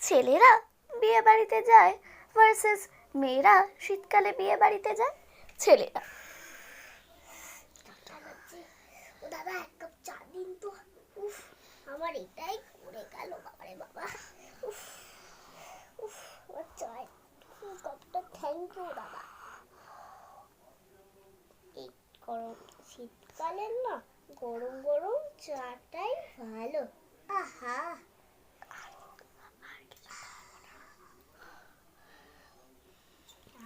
ছেলেরা বিয়ে বাড়িতে যায় ভার্সেস মেয়েরা শীতকালে বিয়ে বাড়িতে যায়। ছেলেরা ও দাদা এক কাপ চা দিন তো। উফ, আমার এটাই করে গেল বাবারে বাবা। উফ উফ, আমার চায় কাপটা, থ্যাংক ইউ দাদা। এই গরম শীতকালের না গরম গরম চাটাই ভালো। আহা,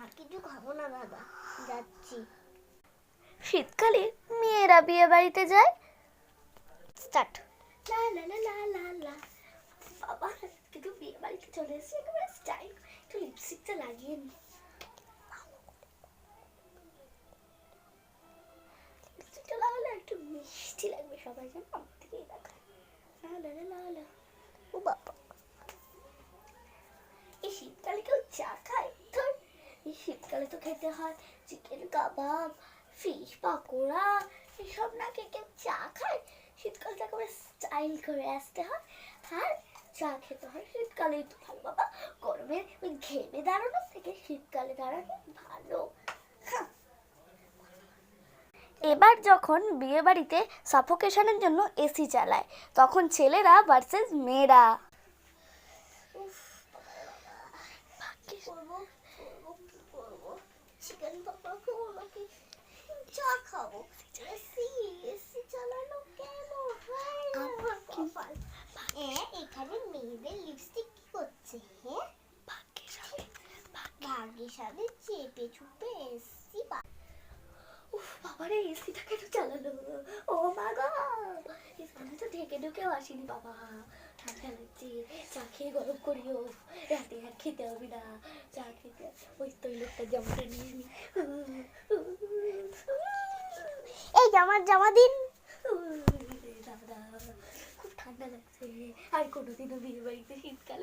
আর কিছু খাবো না দাদা, যাচ্ছি। শীতকালে মেয়েরা বিয়ে বাড়িতে যায়। স্টার্ট। লা লা লা লা লা লা। বাবা কিন্তু বিয়ে বাড়িতে চলে এসেছি, একেবারে স্টাইল। একটু লিপস্টিকটা লাগিয়ে নি। লিপস্টিকটা লাগালে একটু মিষ্টি লাগবে, সবাই যেন আমার দিকেই তাকায়। লা লা লা লা লা। ও বাবা, এই শীতকালে কেউ চা খায়? ধর, এই শীতকালে তো খেতে হয় চিকেন কাবাব, ফিশ পাকোড়া, এসব না খেয়ে কেউ চা খায়? শীতকালটা একেবারে স্টাইল করে আসতে হয়, আর চা খেতে হয়। শীতকালেই তো ভালো বাবা, গরমে ওই ঘেমে দাঁড়ানোর থেকে শীতকালে দাঁড়ানো ভালো। এবার যখন বিয়ে বাড়িতে সাফোকেশনের জন্য এসি চালায়, তখন ছেলেরা ভার্সেস মেয়েরা। কি করবো কি করবো? চিকেন পাকোড়া খাবো নাকি চা খাবো? এসি এসি চালানো কেন হয় না? আমার কপাল। এখানে মেয়েদের লিপস্টিক কি করছে? হ্যাঁ, ভাগ্যিসাবে চেপে চুপে এসি। উফ বাবারে, এসিটা কেন চালালো? ও মা গো, আমি তো ঢেকে ঢুকেও আসিনি বাবা। ঠান্ডা লাগছে, চা খেয়ে গরম করিও। রাতে আর খেতে হবে না চা খেতে। ওই তো লোকটা জামাটা নিয়ে নি। এই জামা দিন। দাদা খুব ঠান্ডা লাগছে, আর কোনোদিনও বিয়ে বাড়িতে শীতকালে